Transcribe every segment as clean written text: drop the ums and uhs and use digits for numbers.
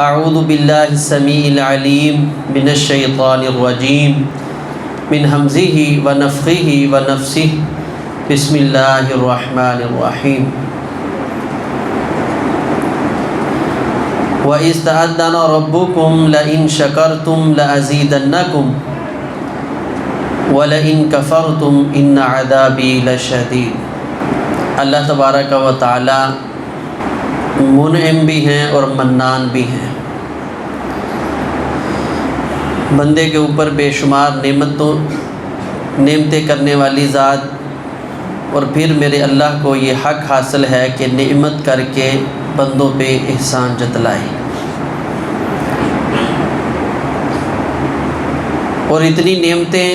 اعوذ باللہ السمیع العلیم من الشیطان الرجیم من ہمزہ ونفخہ ونفثہ بسم اللہ الرحمن الرحیم وَإِذْ تَأَذَّنَ رَبُّكُمْ لَئِن شَكَرْتُمْ لَأَزِيدَنَّكُمْ وَلَئِن كَفَرْتُمْ إِنَّ عَذَابِي لَشَدِيدٌ۔ اللہ تبارک و تعالی منعم بھی ہیں اور منان بھی ہیں، بندے کے اوپر بے شمار نعمتیں کرنے والی ذات، اور پھر میرے اللہ کو یہ حق حاصل ہے کہ نعمت کر کے بندوں پہ احسان جتلائے، اور اتنی نعمتیں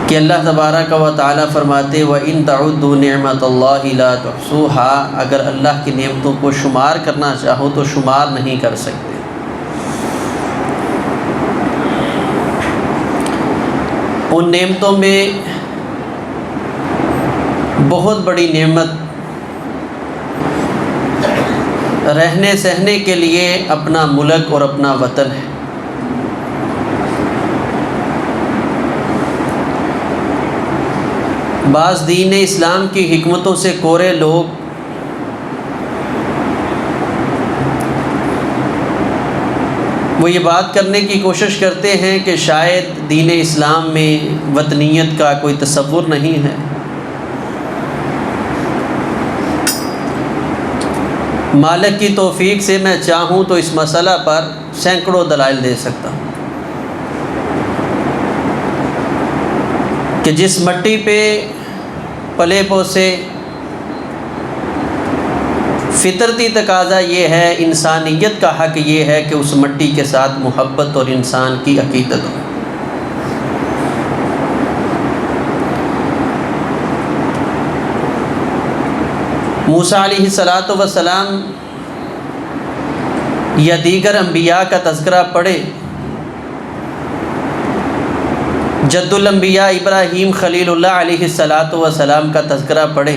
کہ اللہ تبارک و تعالی فرماتے وَإِن تَعُدُّوا نِعْمَةَ اللَّهِ لَا تُحْصُوهَا، اگر اللہ کی نعمتوں کو شمار کرنا چاہو تو شمار نہیں کر سکتے۔ ان نعمتوں میں بہت بڑی نعمت رہنے سہنے کے لیے اپنا ملک اور اپنا وطن ہے۔ بعض دین اسلام کی حکمتوں سے کورے لوگ وہ یہ بات کرنے کی کوشش کرتے ہیں کہ شاید دین اسلام میں وطنیت کا کوئی تصور نہیں ہے۔ مالک کی توفیق سے میں چاہوں تو اس مسئلہ پر سینکڑوں دلائل دے سکتا ہوں کہ جس مٹی پہ پلے پوسے، فطرتی تقاضا یہ ہے، انسانیت کا حق یہ ہے کہ اس مٹی کے ساتھ محبت اور انسان کی عقیدت ہو۔ موسیٰ علیہ السلام یا دیگر انبیاء کا تذکرہ پڑھے، جد الانبیاء ابراہیم خلیل اللہ علیہ السلام کا تذکرہ پڑھے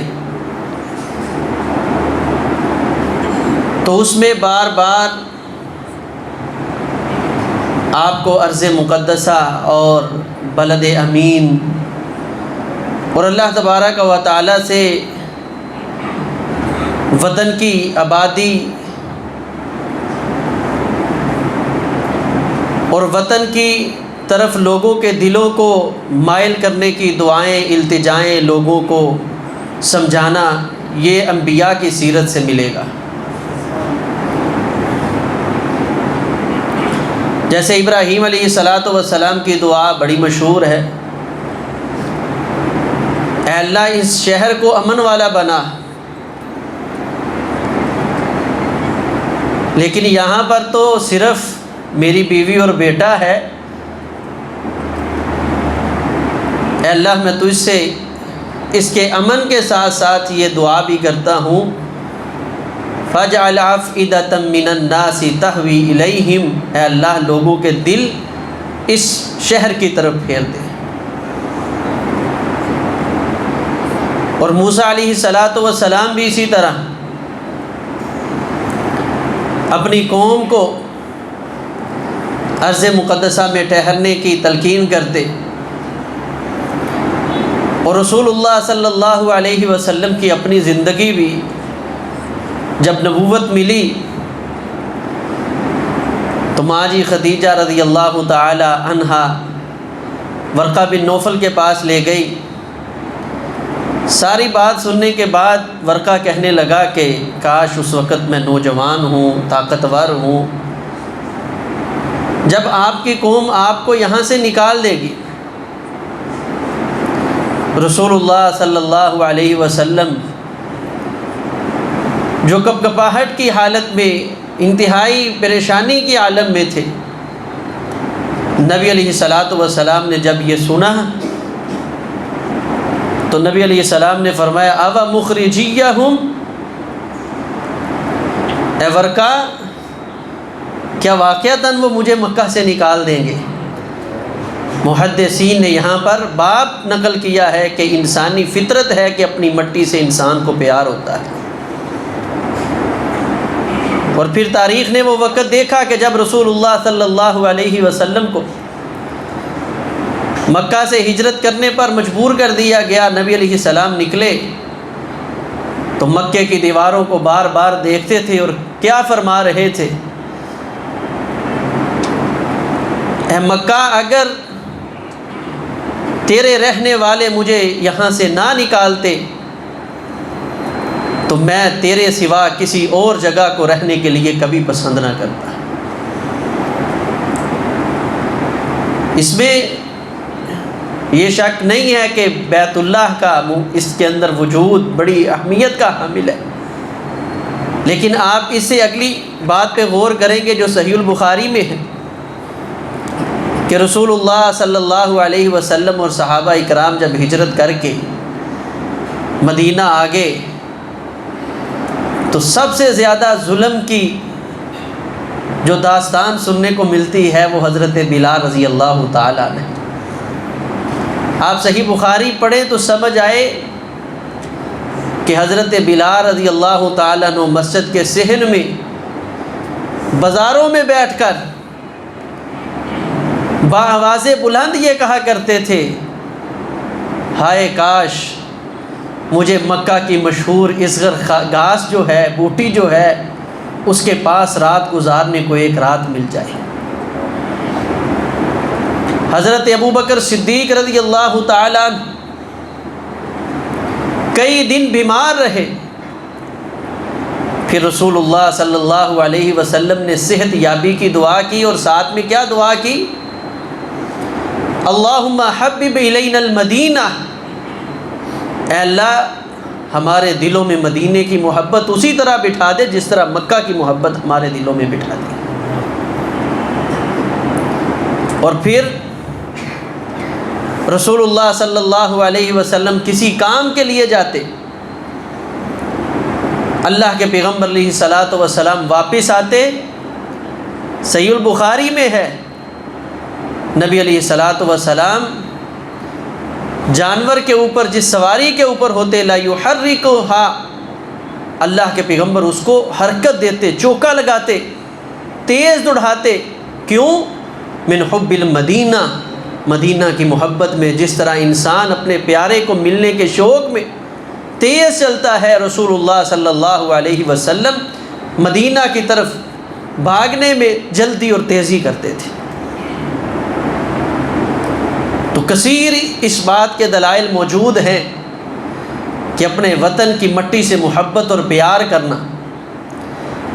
تو اس میں بار بار آپ کو ارض مقدسہ اور بلد امین اور اللہ تبارک و تعالی سے وطن کی آبادی اور وطن کی طرف لوگوں کے دلوں کو مائل کرنے کی دعائیں، التجائیں لوگوں کو سمجھانا، یہ انبیاء کی سیرت سے ملے گا۔ جیسے ابراہیم علیہ السلام کی دعا بڑی مشہور ہے، اے اللہ اس شہر کو امن والا بنا، لیکن یہاں پر تو صرف میری بیوی اور بیٹا ہے، اے اللہ میں تجھ سے اس کے امن کے ساتھ ساتھ یہ دعا بھی کرتا ہوں فَاجْعَلْ أَفْئِدَةً مِّنَ النَّاسِ تَهْوِي إِلَيْهِمْ، اے اللہ لوگوں کے دل اس شہر کی طرف پھیر دے۔ اور موسیٰ علیہ السلام بھی اسی طرح اپنی قوم کو ارض مقدسہ میں ٹھہرنے کی تلقین کرتے، اور رسول اللہ صلی اللہ علیہ وسلم کی اپنی زندگی بھی جب نبوت ملی تو ماں جی خدیجہ رضی اللہ تعالی عنہا ورقہ بن نوفل کے پاس لے گئی۔ ساری بات سننے کے بعد ورقہ کہنے لگا کہ کاش اس وقت میں نوجوان ہوں، طاقتور ہوں، جب آپ کی قوم آپ کو یہاں سے نکال دے گی۔ رسول اللہ صلی اللہ علیہ وسلم جو کپکپاہٹ کی حالت میں، انتہائی پریشانی کی عالم میں تھے، نبی علیہ السلام نے جب یہ سنا تو نبی علیہ السلام نے فرمایا اَوَ مُخْرِجِيَّهُمْ، اے ورقہ کیا واقعتاً وہ مجھے مکہ سے نکال دیں گے؟ محدثین نے یہاں پر باب نقل کیا ہے کہ انسانی فطرت ہے کہ اپنی مٹی سے انسان کو پیار ہوتا ہے۔ اور پھر تاریخ نے وہ وقت دیکھا کہ جب رسول اللہ صلی اللہ علیہ وسلم کو مکہ سے ہجرت کرنے پر مجبور کر دیا گیا، نبی علیہ السلام نکلے تو مکے کی دیواروں کو بار بار دیکھتے تھے اور کیا فرما رہے تھے، اے مکہ، اگر تیرے رہنے والے مجھے یہاں سے نہ نکالتے تو میں تیرے سوا کسی اور جگہ کو رہنے کے لیے کبھی پسند نہ کرتا۔ اس میں یہ شک نہیں ہے کہ بیت اللہ کا اس کے اندر وجود بڑی اہمیت کا حامل ہے، لیکن آپ اس سے اگلی بات پہ غور کریں گے جو صحیح البخاری میں ہے کہ رسول اللہ صلی اللہ علیہ وسلم اور صحابہ اکرام جب ہجرت کر کے مدینہ آ گئے تو سب سے زیادہ ظلم کی جو داستان سننے کو ملتی ہے وہ حضرت بلال رضی اللہ تعالیٰ نے۔ آپ صحیح بخاری پڑھیں تو سمجھ آئے کہ حضرت بلال رضی اللہ تعالیٰ نے مسجد کے صحن میں بازاروں میں بیٹھ کر بآواز بلند یہ کہا کرتے تھے، ہائے کاش مجھے مکہ کی مشہور اصغر گھاس جو ہے، بوٹی جو ہے، اس کے پاس رات گزارنے کو ایک رات مل جائے۔ حضرت ابوبکر صدیق رضی اللہ تعالیٰ کئی دن بیمار رہے، پھر رسول اللہ صلی اللہ علیہ وسلم نے صحت یابی کی دعا کی اور ساتھ میں کیا دعا کی؟ اللہم حبب الینا المدینہ، اے اللہ ہمارے دلوں میں مدینے کی محبت اسی طرح بٹھا دے جس طرح مکہ کی محبت ہمارے دلوں میں بٹھا دی۔ اور پھر رسول اللہ صلی اللہ علیہ وسلم کسی کام کے لیے جاتے، اللہ کے پیغمبر علیہ الصلاۃ والسلام واپس آتے، صحیح البخاری میں ہے نبی علیہ الصلاۃ والسلام جانور کے اوپر جس سواری کے اوپر ہوتے لا یحرکھا، اللہ کے پیغمبر اس کو حرکت دیتے، چوکا لگاتے، تیز دوڑاتے، کیوں؟ من حب المدینہ، مدینہ کی محبت میں جس طرح انسان اپنے پیارے کو ملنے کے شوق میں تیز چلتا ہے، رسول اللہ صلی اللہ علیہ وسلم مدینہ کی طرف بھاگنے میں جلدی اور تیزی کرتے تھے۔ تو کثیر اس بات کے دلائل موجود ہیں کہ اپنے وطن کی مٹی سے محبت اور پیار کرنا۔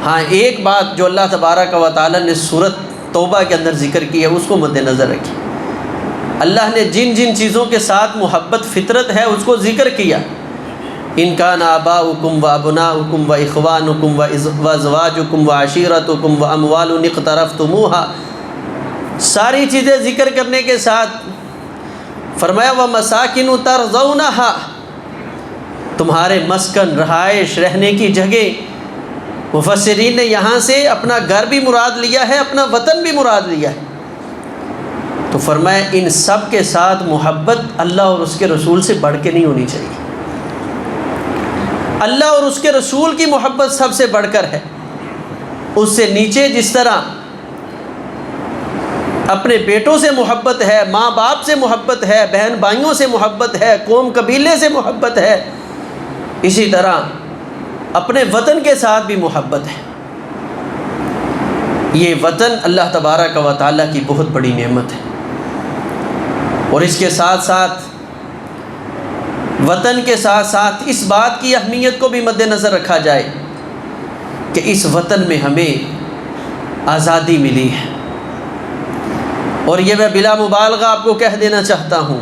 ہاں ایک بات جو اللہ تبارک و تعالی نے سورۃ توبہ کے اندر ذکر کی ہے اس کو مد نظر رکھیں، اللہ نے جن جن چیزوں کے ساتھ محبت فطرت ہے اس کو ذکر کیا، ان کان آباؤکم و ابناؤکم و اخوانکم و ازواجکم و عشیرتکم و اموال اقترفتموها، ساری چیزیں ذکر کرنے کے ساتھ فرمایا ومساکن ترضونہا، تمہارے مسکن، رہائش، رہنے کی جگہ۔ مفسرین نے یہاں سے اپنا گھر بھی مراد لیا ہے، اپنا وطن بھی مراد لیا ہے۔ تو فرمایا ان سب کے ساتھ محبت اللہ اور اس کے رسول سے بڑھ کے نہیں ہونی چاہیے، اللہ اور اس کے رسول کی محبت سب سے بڑھ کر ہے، اس سے نیچے جس طرح اپنے بیٹوں سے محبت ہے، ماں باپ سے محبت ہے، بہن بھائیوں سے محبت ہے، قوم قبیلے سے محبت ہے، اسی طرح اپنے وطن کے ساتھ بھی محبت ہے۔ یہ وطن اللہ تبارک و تعالیٰ کی بہت بڑی نعمت ہے، اور اس کے ساتھ ساتھ وطن کے ساتھ ساتھ اس بات کی اہمیت کو بھی مد نظر رکھا جائے کہ اس وطن میں ہمیں آزادی ملی ہے، اور یہ میں بلا مبالغہ آپ کو کہہ دینا چاہتا ہوں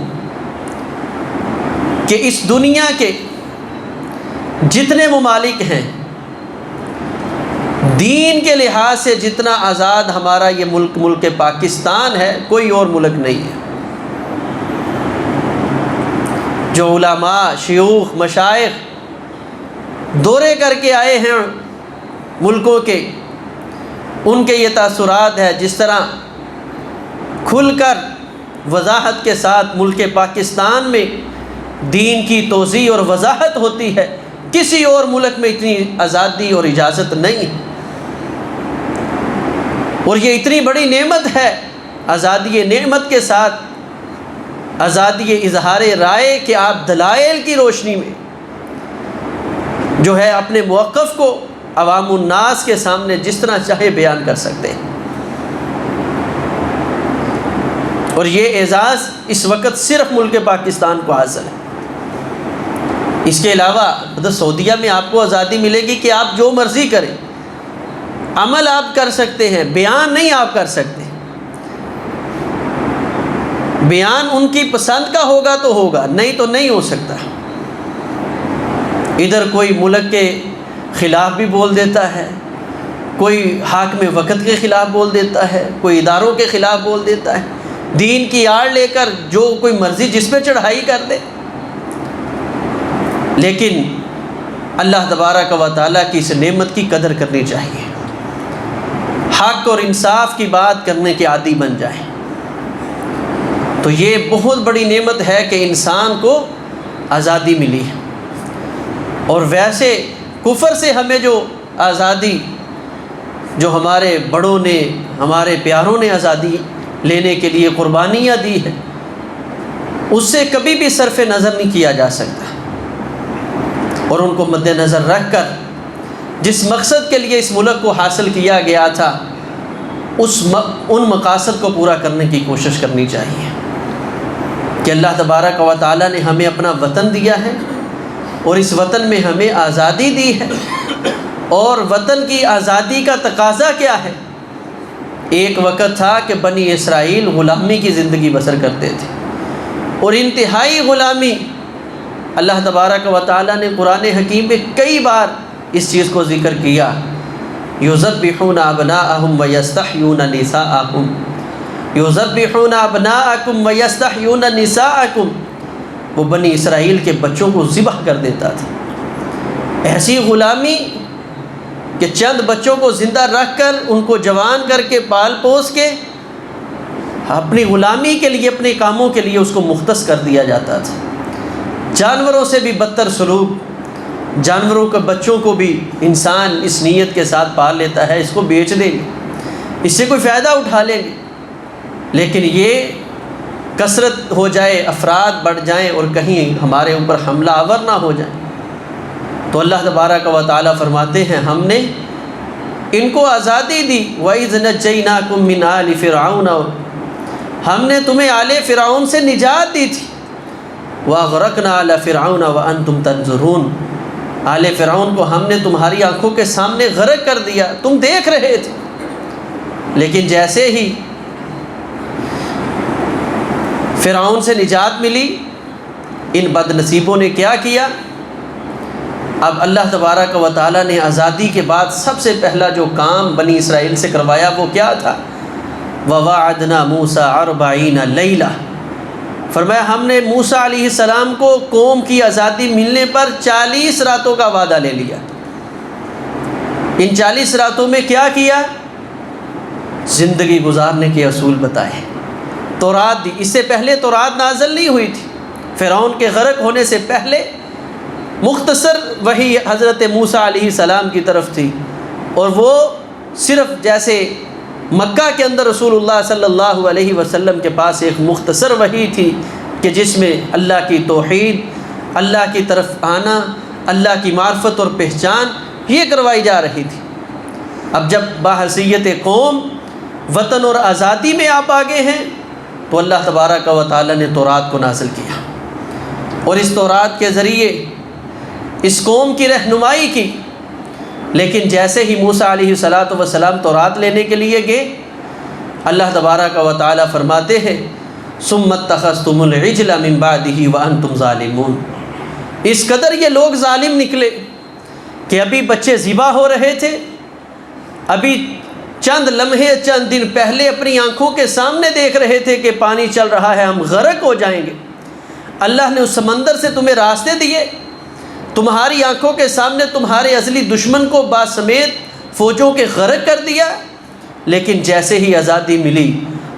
کہ اس دنیا کے جتنے ممالک ہیں دین کے لحاظ سے جتنا آزاد ہمارا یہ ملک پاکستان ہے، کوئی اور ملک نہیں ہے۔ جو علماء، شیوخ، مشائخ دورے کر کے آئے ہیں ملکوں کے، ان کے یہ تاثرات ہے، جس طرح کھل کر وضاحت کے ساتھ ملک پاکستان میں دین کی توضیح اور وضاحت ہوتی ہے، کسی اور ملک میں اتنی آزادی اور اجازت نہیں ہے۔ اور یہ اتنی بڑی نعمت ہے، آزادی نعمت کے ساتھ آزادی اظہار رائے کہ آپ دلائل کی روشنی میں جو ہے اپنے موقف کو عوام الناس کے سامنے جس طرح چاہے بیان کر سکتے ہیں۔ اور یہ اعزاز اس وقت صرف ملک پاکستان کو حاصل ہے۔ اس کے علاوہ سعودیہ میں آپ کو آزادی ملے گی کہ آپ جو مرضی کریں، عمل آپ کر سکتے ہیں، بیان نہیں آپ کر سکتے۔ بیان ان کی پسند کا ہوگا تو ہوگا، نہیں تو نہیں ہو سکتا۔ ادھر کوئی ملک کے خلاف بھی بول دیتا ہے، کوئی حاکم وقت کے خلاف بول دیتا ہے، کوئی اداروں کے خلاف بول دیتا ہے، دین کی آڑ لے کر جو کوئی مرضی جس پہ چڑھائی کر دے۔ لیکن اللہ تبارک و تعالیٰ کی اس نعمت کی قدر کرنی چاہیے، حق اور انصاف کی بات کرنے کے عادی بن جائیں۔ تو یہ بہت بڑی نعمت ہے کہ انسان کو آزادی ملی ہے۔ اور ویسے کفر سے ہمیں جو آزادی، جو ہمارے بڑوں نے، ہمارے پیاروں نے آزادی لینے کے لیے قربانیاں دی ہیں، اس سے کبھی بھی صرف نظر نہیں کیا جا سکتا۔ اور ان کو مد نظر رکھ کر جس مقصد کے لیے اس ملک کو حاصل کیا گیا تھا، ان مقاصد کو پورا کرنے کی کوشش کرنی چاہیے کہ اللہ تبارک و تعالیٰ نے ہمیں اپنا وطن دیا ہے، اور اس وطن میں ہمیں آزادی دی ہے۔ اور وطن کی آزادی کا تقاضا کیا ہے؟ ایک وقت تھا کہ بنی اسرائیل غلامی کی زندگی بسر کرتے تھے، اور انتہائی غلامی۔ اللہ تبارک و تعالیٰ نے قرآن حکیم میں کئی بار اس چیز کو ذکر کیا، یذبحون ابناءہم ویستحیون نساءہم، یذبحون ابناءکم ویستحیون نساءکم۔ وہ بنی اسرائیل کے بچوں کو ذبح کر دیتا تھا۔ ایسی غلامی کہ چند بچوں کو زندہ رکھ کر ان کو جوان کر کے پال پوس کے اپنی غلامی کے لیے، اپنے کاموں کے لیے اس کو مختص کر دیا جاتا تھا۔ جانوروں سے بھی بدتر سلوک، جانوروں کے بچوں کو بھی انسان اس نیت کے ساتھ پال لیتا ہے اس کو بیچ دیں گے، اس سے کوئی فائدہ اٹھا لیں گے۔ لیکن یہ کثرت ہو جائے، افراد بڑھ جائیں اور کہیں ہمارے اوپر حملہ آور نہ ہو جائیں، تو اللہ تبارک و تعالیٰ فرماتے ہیں ہم نے ان کو آزادی دی۔ وَإِذْ نَجَّيْنَاكُم مِّنْ آلِ فِرْعَوْنَ، ہم نے تمہیں آل فرعون سے نجات دی تھی۔ وَأَغْرَقْنَا آلَ فِرْعَوْنَ وَأَنْتُمْ تَنظُرُونَ، آل فرعون کو ہم نے تمہاری آنکھوں کے سامنے غرق کر دیا، تم دیکھ رہے تھے۔ لیکن جیسے ہی فرعون سے نجات ملی، ان بد نصیبوں نے کیا کیا؟ اب اللہ تبارک و تعالیٰ نے آزادی کے بعد سب سے پہلا جو کام بنی اسرائیل سے کروایا وہ کیا تھا؟ وَوَعَدْنَا مُوسَىٰ 40 لَيْلَةً، فرمایا ہم نے موسیٰ علیہ السلام کو قوم کی آزادی ملنے پر 40 راتوں کا وعدہ لے لیا۔ ان 40 راتوں میں کیا کیا؟ زندگی گزارنے کے اصول بتائے، تورات دی۔ اس سے پہلے تورات نازل نہیں ہوئی تھی، فرعون کے غرق ہونے سے پہلے مختصر وحی حضرت موسیٰ علیہ السلام کی طرف تھی، اور وہ صرف جیسے مکہ کے اندر رسول اللہ صلی اللہ علیہ وسلم کے پاس ایک مختصر وحی تھی کہ جس میں اللہ کی توحید، اللہ کی طرف آنا، اللہ کی معرفت اور پہچان یہ کروائی جا رہی تھی۔ اب جب بحیثیت قوم وطن اور آزادی میں آپ آگے ہیں تو اللہ تبارک و تعالیٰ نے تورات کو نازل کیا، اور اس تورات کے ذریعے اس قوم کی رہنمائی کی۔ لیکن جیسے ہی موسیٰ علیہ السلام تورات لینے کے لیے گئے، اللہ تبارک و تعالیٰ فرماتے ہیں ثم اتخذتم العجل من بعده وانتم ظالمون، اس قدر یہ لوگ ظالم نکلے کہ ابھی بچے ذبح ہو رہے تھے، ابھی چند لمحے چند دن پہلے اپنی آنکھوں کے سامنے دیکھ رہے تھے کہ پانی چل رہا ہے، ہم غرق ہو جائیں گے۔ اللہ نے اس سمندر سے تمہیں راستے دیے، تمہاری آنکھوں کے سامنے تمہارے ازلی دشمن کو باسمیت فوجوں کے غرق کر دیا، لیکن جیسے ہی آزادی ملی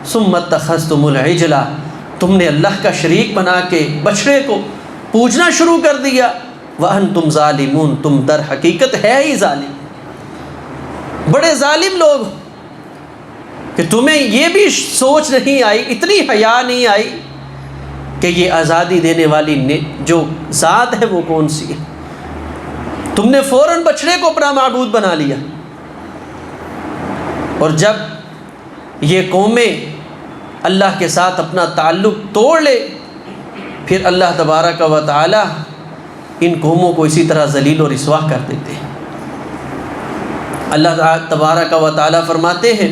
ثم اتخذتم العجل، تم نے اللہ کا شریک بنا کے بچڑے کو پوجنا شروع کر دیا. وَأَنْتُمْ ظَالِمُونَ، تم در حقیقت ہے ہی ظالم، بڑے ظالم لوگ کہ تمہیں یہ بھی سوچ نہیں آئی، اتنی حیا نہیں آئی کہ یہ آزادی دینے والی جو ذات ہے وہ کون سی ہے. تم نے فوراً بچڑے کو اپنا معبود بنا لیا. اور جب یہ قومیں اللہ کے ساتھ اپنا تعلق توڑ لے، پھر اللہ تبارک و تعالی ان قوموں کو اسی طرح ذلیل و رسوا کر دیتے ہیں. اللہ تبارک و تعالی فرماتے ہیں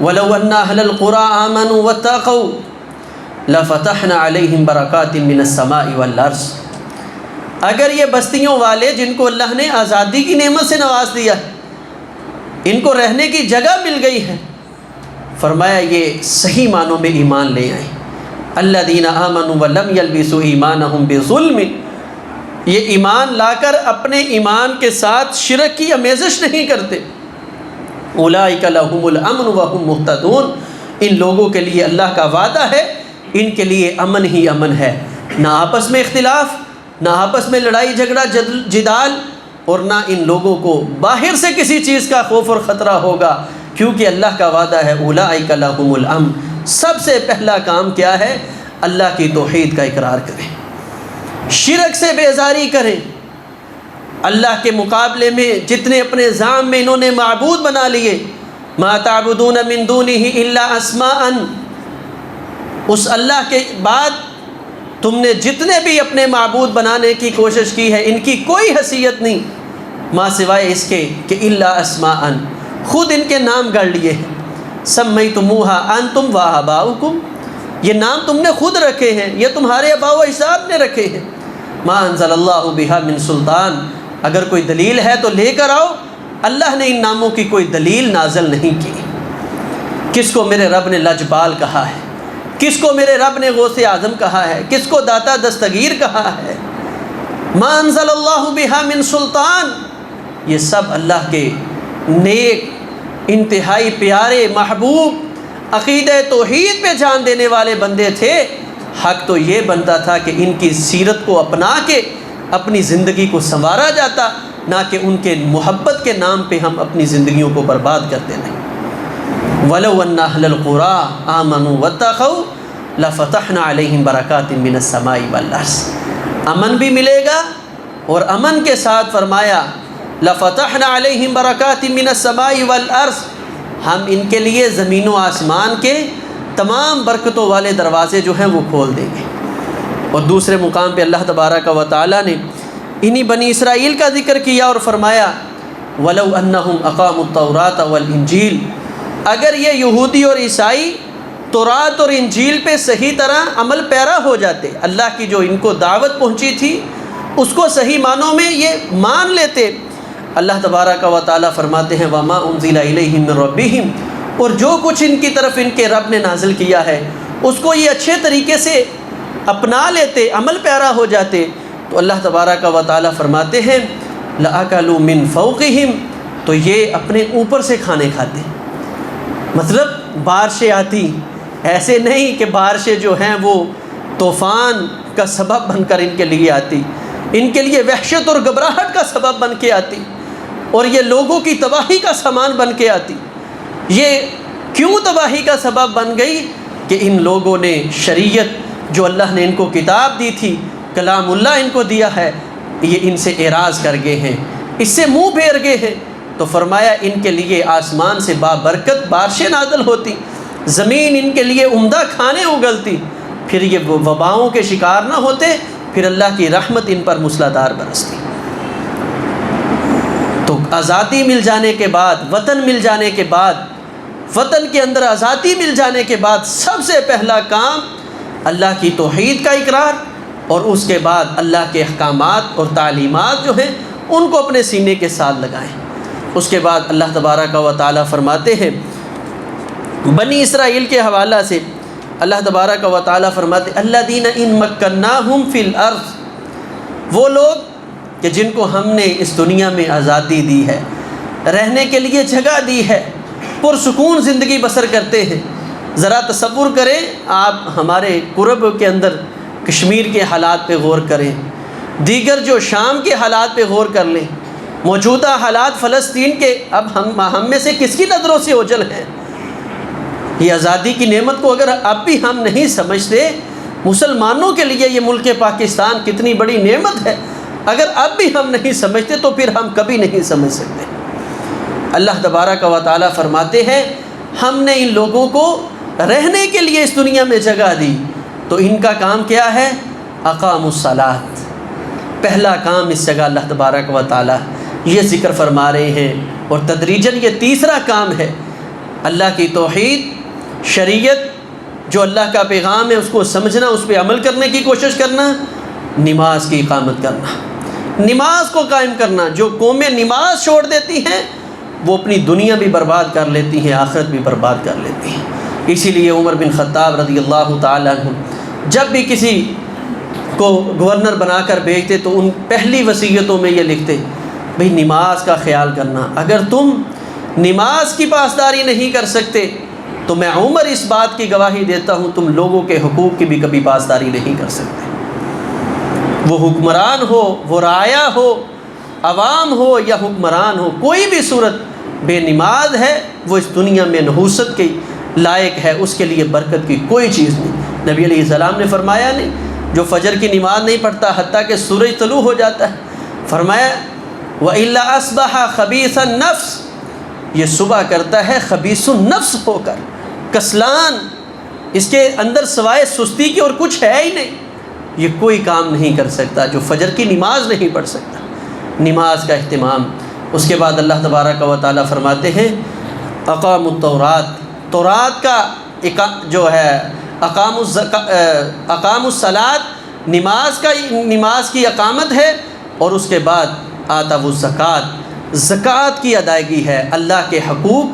وَلَوْ أَنَّ أَهْلَ الْقُرَىٰ آمَنُوا وَاتَّقَوْا لَفَتَحْنَا عَلَيْهِمْ بَرَكَاتٍ مِّنَ السَّمَاءِ وَالْأَرْضِ. اگر یہ بستیوں والے جن کو اللہ نے آزادی کی نعمت سے نواز دیا ہے، ان کو رہنے کی جگہ مل گئی ہے، فرمایا یہ صحیح معنوں میں ایمان لے آئیں. الذین آمنوا ولم یلبسوا ایمانہم بظلم، یہ ایمان لا کر اپنے ایمان کے ساتھ شرک کی آمیزش نہیں کرتے. اولئک لہم الامن وہم مہتدون، ان لوگوں کے لیے اللہ کا وعدہ ہے، ان کے لیے امن ہی امن ہے. نہ آپس میں اختلاف، نہ آپس میں لڑائی جھگڑا جدال، اور نہ ان لوگوں کو باہر سے کسی چیز کا خوف اور خطرہ ہوگا، کیونکہ اللہ کا وعدہ ہے اولئک لہم الامن. سب سے پہلا کام کیا ہے؟ اللہ کی توحید کا اقرار کریں، شرک سے بیزاری کریں. اللہ کے مقابلے میں جتنے اپنے ذام میں انہوں نے معبود بنا لیے، ما تعبدون من دونہ الا اسماء، اس اللہ کے بعد تم نے جتنے بھی اپنے معبود بنانے کی کوشش کی ہے، ان کی کوئی حیثیت نہیں ما سوائے اس کے کہ الا اسماء، خود ان کے نام گڑھ لیے ہیں. سمیتموها انتم وآباؤکم، یہ نام تم نے خود رکھے ہیں، یہ تمہارے آباء و اجداد نے رکھے ہیں. ما انزل اللہ بہا من سلطان، اگر کوئی دلیل ہے تو لے کر آؤ. اللہ نے ان ناموں کی کوئی دلیل نازل نہیں کی. کس کو میرے رب نے لجپال کہا ہے، کس کو میرے رب نے غوث اعظم کہا ہے، کس کو داتا دستگیر کہا ہے. ما انزل اللہ بہا من سلطان، یہ سب اللہ کے نیک، انتہائی پیارے، محبوب، عقیدہ توحید پہ جان دینے والے بندے تھے. حق تو یہ بنتا تھا کہ ان کی سیرت کو اپنا کے اپنی زندگی کو سنوارا جاتا، نہ کہ ان کے محبت کے نام پہ ہم اپنی زندگیوں کو برباد کرتے نہیں. وَلَوْ أَنَّ أَهْلَ الْقُرَىٰ آمَنُوا وَاتَّقَوْا لَفَتَحْنَا عَلَيْهِمْ بَرَكَاتٍ مِّنَ السَّمَاءِ وَالْأَرْضِ. امن بھی ملے گا، اور امن کے ساتھ فرمایا لَفَتَحْنَا عَلَيْهِمْ بَرَكَاتٍ مِّنَ السَّمَاءِ وَالْأَرْضِ، ہم ان کے لیے زمین و آسمان کے تمام برکتوں والے دروازے جو ہیں وہ کھول دیں گے. اور دوسرے مقام پہ اللہ تبارک و تعالی نے انہی بنی اسرائیل کا ذکر کیا اور فرمایا وَلَوْ أَنَّهُمْ أَقَامُوا التَّوْرَاةَ وَالْإِنْجِيلَ، اگر یہ یہودی اور عیسائی تورات اور انجیل پہ صحیح طرح عمل پیرا ہو جاتے، اللہ کی جو ان کو دعوت پہنچی تھی اس کو صحیح معنوں میں یہ مان لیتے. اللہ تبارک و تعالی فرماتے ہیں وَمَا أُنزِلَ إِلَيْهِم مِّن رَّبِّهِمْ، اور جو کچھ ان کی طرف ان کے رب نے نازل کیا ہے اس کو یہ اچھے طریقے سے اپنا لیتے، عمل پیرا ہو جاتے، تو اللہ تبارک و تعالی فرماتے ہیں لَأَكَلُوا مِن فَوْقِهِمْ، تو یہ اپنے اوپر سے کھانے کھاتے. مطلب بارشیں آتی، ایسے نہیں کہ بارشیں جو ہیں وہ طوفان کا سبب بن کر ان کے لیے آتی، ان کے لیے وحشت اور گھبراہٹ کا سبب بن کے آتی، اور یہ لوگوں کی تباہی کا سامان بن کے آتی. یہ کیوں تباہی کا سبب بن گئی؟ کہ ان لوگوں نے شریعت جو اللہ نے ان کو کتاب دی تھی، کلام اللہ ان کو دیا ہے، یہ ان سے اعراض کر گئے ہیں، اس سے منہ پھیر گئے ہیں. تو فرمایا ان کے لیے آسمان سے بابرکت بارشیں نازل ہوتی، زمین ان کے لیے عمدہ کھانے اگلتی، پھر یہ وباؤں کے شکار نہ ہوتے، پھر اللہ کی رحمت ان پر موسلادھار برستی. تو آزادی مل جانے کے بعد، وطن مل جانے کے بعد، وطن کے اندر آزادی مل جانے کے بعد سب سے پہلا کام اللہ کی توحید کا اقرار، اور اس کے بعد اللہ کے احکامات اور تعلیمات جو ہیں ان کو اپنے سینے کے ساتھ لگائیں. اس کے بعد اللہ تبارک و تعالی فرماتے ہیں بنی اسرائیل کے حوالہ سے، اللہ تبارک و تعالی فرماتے الذین ان مکناہم فی الارض، وہ لوگ کہ جن کو ہم نے اس دنیا میں آزادی دی ہے، رہنے کے لیے جگہ دی ہے، پرسکون زندگی بسر کرتے ہیں. ذرا تصور کریں آپ ہمارے قرب کے اندر کشمیر کے حالات پہ غور کریں، دیگر جو شام کے حالات پہ غور کر لیں، موجودہ حالات فلسطین کے، اب ہم میں سے کس کی نظروں سے اوجھل ہیں؟ یہ آزادی کی نعمت کو اگر اب بھی ہم نہیں سمجھتے، مسلمانوں کے لیے یہ ملک پاکستان کتنی بڑی نعمت ہے، اگر اب بھی ہم نہیں سمجھتے تو پھر ہم کبھی نہیں سمجھ سکتے۔ اللہ تبارک و تعالیٰ فرماتے ہیں ہم نے ان لوگوں کو رہنے کے لیے اس دنیا میں جگہ دی، تو ان کا کام کیا ہے؟ اقاموا الصلاۃ۔ پہلا کام اس جگہ اللہ تبارک و تعالیٰ یہ ذکر فرما رہے ہیں، اور تدریجاً یہ تیسرا کام ہے، اللہ کی توحید، شریعت، جو اللہ کا پیغام ہے اس کو سمجھنا، اس پہ عمل کرنے کی کوشش کرنا، نماز کی اقامت کرنا، نماز کو قائم کرنا۔ جو قومیں نماز چھوڑ دیتی ہیں وہ اپنی دنیا بھی برباد کر لیتی ہیں، آخرت بھی برباد کر لیتی ہیں۔ اسی لیے عمر بن خطاب رضی اللہ تعالیٰ عنہ جب بھی کسی کو گورنر بنا کر بھیجتے تو ان پہلی وصیتوں میں یہ لکھتے، بھئی نماز کا خیال کرنا، اگر تم نماز کی پاسداری نہیں کر سکتے تو میں عمر اس بات کی گواہی دیتا ہوں تم لوگوں کے حقوق کی بھی کبھی پاسداری نہیں کر سکتے۔ وہ حکمران ہو، وہ رعایا ہو، عوام ہو یا حکمران ہو، کوئی بھی صورت بے نماز ہے وہ اس دنیا میں نحوست کے لائق ہے، اس کے لیے برکت کی کوئی چیز نہیں۔ نبی علیہ السلام نے فرمایا نہیں، جو فجر کی نماز نہیں پڑھتا حتیٰ کہ سورج طلوع ہو جاتا ہے، فرمایا وَإِلَّا أَصْبَحَ خَبِيثَ النَّفْسِ، یہ صبح کرتا ہے خبیث النفس ہو کر، کسلان، اس کے اندر سوائے سستی کی اور کچھ ہے ہی نہیں، یہ کوئی کام نہیں کر سکتا جو فجر کی نماز نہیں پڑھ سکتا۔ نماز کا اہتمام۔ اس کے بعد اللہ تبارک و تعالیٰ فرماتے ہیں اقاموا التورات، تورات کا جو ہے اقاموا الصلاۃ، نماز کی اقامت ہے، اور اس کے بعد آتوا الزکوٰۃ، زکوٰۃ کی ادائیگی ہے، اللہ کے حقوق،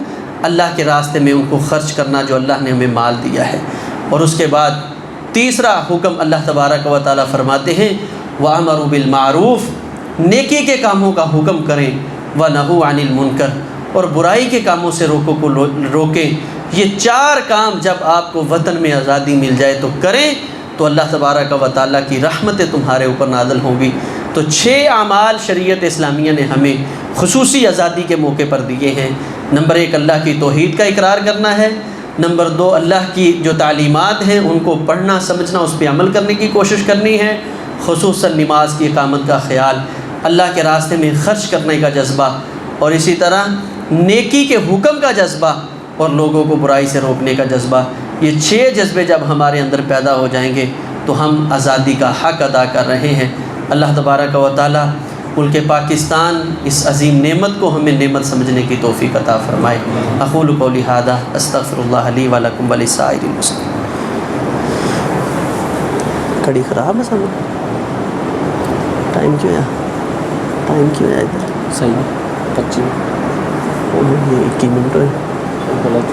اللہ کے راستے میں ان کو خرچ کرنا جو اللہ نے ہمیں مال دیا ہے۔ اور اس کے بعد تیسرا حکم اللہ تبارک و تعالیٰ فرماتے ہیں وَأَمَرُوا بِالْمَعْرُوفِ، نیکی کے کاموں کا حکم کریں، وَنَهُوا عَنِ الْمُنکَرِ، اور برائی کے کاموں سے روکیں۔ یہ چار کام جب آپ کو وطن میں آزادی مل جائے تو کریں، تو اللہ تبارک و تعالیٰ کی رحمتیں تمہارے اوپر نازل ہوں گی۔ تو 6 اعمال شریعت اسلامیہ نے ہمیں خصوصی آزادی کے موقع پر دیے ہیں۔ نمبر 1 اللہ کی توحید کا اقرار کرنا ہے، نمبر 2 اللہ کی جو تعلیمات ہیں ان کو پڑھنا سمجھنا، اس پہ عمل کرنے کی کوشش کرنی ہے، خصوصاً نماز کی اقامت کا خیال، اللہ کے راستے میں خرچ کرنے کا جذبہ، اور اسی طرح نیکی کے حکم کا جذبہ اور لوگوں کو برائی سے روکنے کا جذبہ۔ یہ 6 جذبے جب ہمارے اندر پیدا ہو جائیں گے تو ہم آزادی کا حق ادا کر رہے ہیں۔ اللہ تبارک و تعالیٰ ملک پاکستان اس عظیم نعمت کو ہمیں نعمت سمجھنے کی توفیق عطا فرمائے۔ اقول قولی ھذا استغفر اللہ لی ولکم ولسائر المسلمین۔ کڑی خراب ہے سب، ٹائم کیوں ہے ادھر؟ صحیح 25 یہ 21 منٹ ہوئے۔ غلط۔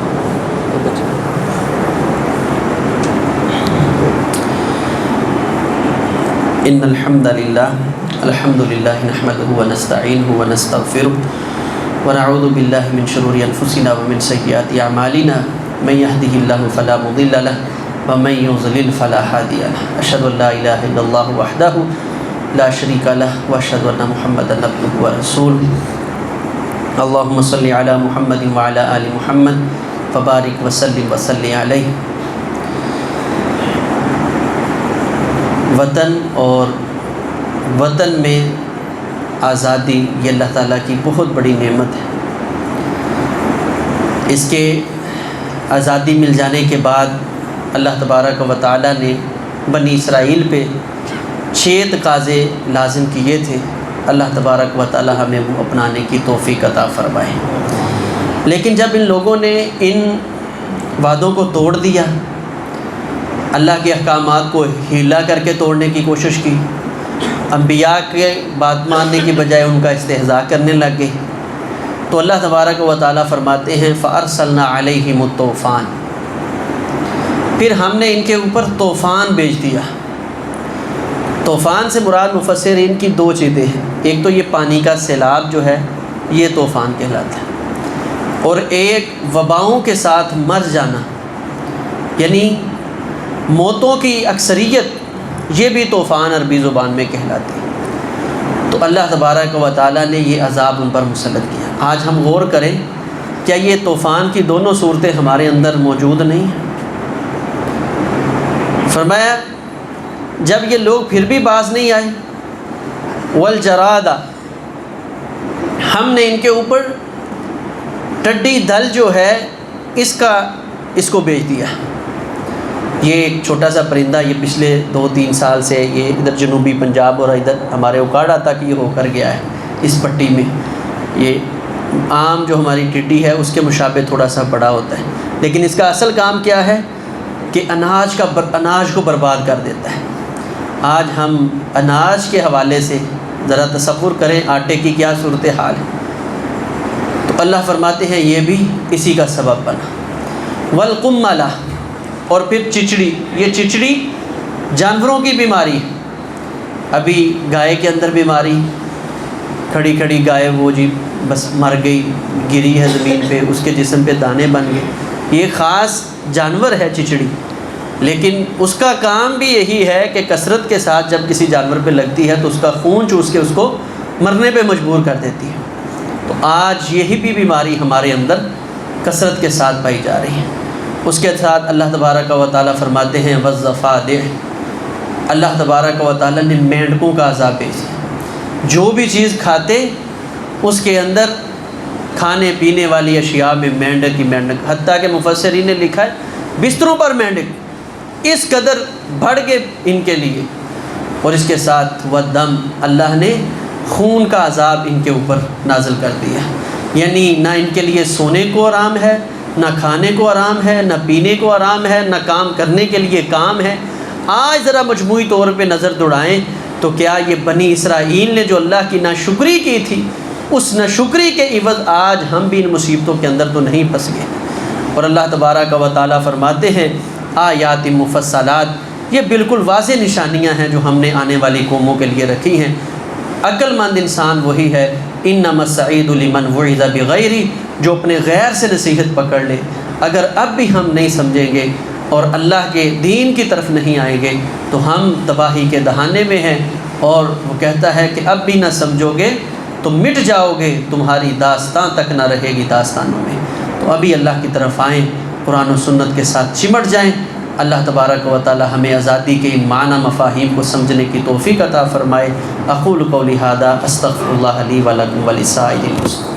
ان الحمد للہ نحمده ونستعینه ونستغفره ونعوذ باللہ من شرور انفسنا ومن سیئات اعمالنا من يهده الله فلا مضل له ومن يضلل فلا هادي له اشهد ان لا اله الا الله وحده لا شريك له واشهد ان محمدا عبده ورسوله اللهم صل على محمد وعلى آل محمد وبارك وسلم علیہ۔ وطن اور وطن میں آزادی یہ اللہ تعالیٰ کی بہت بڑی نعمت ہے۔ اس کے آزادی مل جانے کے بعد اللہ تبارک و تعالیٰ نے بنی اسرائیل پہ 6 تقاضے لازم کیے تھے۔ اللہ تبارک و تعالیٰ ہمیں وہ اپنانے کی توفیق عطا فرمائے۔ لیکن جب ان لوگوں نے ان وعدوں کو توڑ دیا، اللہ کے احکامات کو ہیلا کر کے توڑنے کی کوشش کی، انبیاء کے بات ماننے کی بجائے ان کا استہزاء کرنے لگ گئے، تو اللہ تبارک و تعالیٰ فرماتے ہیں فَأَرْسَلْنَا عَلَيْهِمُ الطُّوفَانَ، پھر ہم نے ان کے اوپر طوفان بھیج دیا۔ طوفان سے مراد مفسرین کی 2 چیزیں ہیں، ایک تو یہ پانی کا سیلاب جو ہے یہ طوفان کہلاتا ہے، اور ایک وباؤں کے ساتھ مر جانا، یعنی موتوں کی اکثریت یہ بھی طوفان عربی زبان میں کہلاتی ہے۔ تو اللہ تبارک و تعالیٰ نے یہ عذاب ان پر مسلط کیا۔ آج ہم غور کریں، کیا یہ طوفان کی دونوں صورتیں ہمارے اندر موجود نہیں ہیں؟ فرمایا جب یہ لوگ پھر بھی باز نہیں آئے، والجرادہ، ہم نے ان کے اوپر ٹڈی دل جو ہے اس کو بیچ دیا۔ یہ ایک چھوٹا سا پرندہ، یہ پچھلے 2-3 سال سے یہ ادھر جنوبی پنجاب اور ادھر ہمارے اکاڑا تک یہ ہو کر گیا ہے اس پٹی میں۔ یہ عام جو ہماری ٹڈی ہے اس کے مشابہ تھوڑا سا بڑا ہوتا ہے، لیکن اس کا اصل کام کیا ہے کہ اناج کو برباد کر دیتا ہے۔ آج ہم اناج کے حوالے سے ذرا تصور کریں آٹے کی کیا صورتحال ہے۔ تو اللہ فرماتے ہیں یہ بھی اسی کا سبب بنا۔ والقملہ، اور پھر چچڑی، یہ چچڑی جانوروں کی بیماری ہے۔ ابھی گائے کے اندر بیماری، کھڑی کھڑی گائے وہ جی بس مر گئی، گری ہے زمین پہ، اس کے جسم پہ دانے بن گئے۔ یہ خاص جانور ہے چچڑی، لیکن اس کا کام بھی یہی ہے کہ کثرت کے ساتھ جب کسی جانور پہ لگتی ہے تو اس کا خون چوس کے اس کو مرنے پہ مجبور کر دیتی ہے۔ تو آج یہی بھی بیماری ہمارے اندر کثرت کے ساتھ پائی جا رہی ہے۔ اس کے ساتھ اللہ تبارک و تعالیٰ فرماتے ہیں والضفادع، اللہ تبارک و تعالیٰ نے مینڈکوں کا عذاب بھیجا۔ جو بھی چیز کھاتے اس کے اندر کھانے پینے والی اشیاء میں مینڈک ہی مینڈک، حتیٰ کہ مفسرین نے لکھا ہے بستروں پر مینڈک، اس قدر بڑھ گئے ان کے لیے۔ اور اس کے ساتھ والدم، اللہ نے خون کا عذاب ان کے اوپر نازل کر دیا، یعنی نہ ان کے لیے سونے کو آرام ہے، نہ کھانے کو آرام ہے، نہ پینے کو آرام ہے، نہ کام کرنے کے لیے کام ہے۔ آج ذرا مجموعی طور پہ نظر دوڑائیں تو کیا یہ بنی اسرائیل نے جو اللہ کی ناشکری کی تھی، اس ناشکری کے عوض آج ہم بھی ان مصیبتوں کے اندر تو نہیں پھنس گئے؟ اور اللہ تبارک و تعالیٰ فرماتے ہیں آیات مفصلات، یہ بالکل واضح نشانیاں ہیں جو ہم نے آنے والی قوموں کے لیے رکھی ہیں۔ عقل مند انسان وہی ہے انما السعید لمن وعظ بغیر، جو اپنے غیر سے نصیحت پکڑ لے۔ اگر اب بھی ہم نہیں سمجھیں گے اور اللہ کے دین کی طرف نہیں آئیں گے تو ہم تباہی کے دہانے میں ہیں۔ اور وہ کہتا ہے کہ اب بھی نہ سمجھو گے تو مٹ جاؤ گے، تمہاری داستان تک نہ رہے گی داستانوں میں۔ تو ابھی اللہ کی طرف آئیں، قرآن و سنت کے ساتھ چمٹ جائیں۔ اللہ تبارک و تعالی ہمیں آزادی کے ان معنی مفاہیم کو سمجھنے کی توفیق عطا فرمائے۔ اقول قولی ھذا استغفر اللہ لی ولکم ولسائر المسلمین۔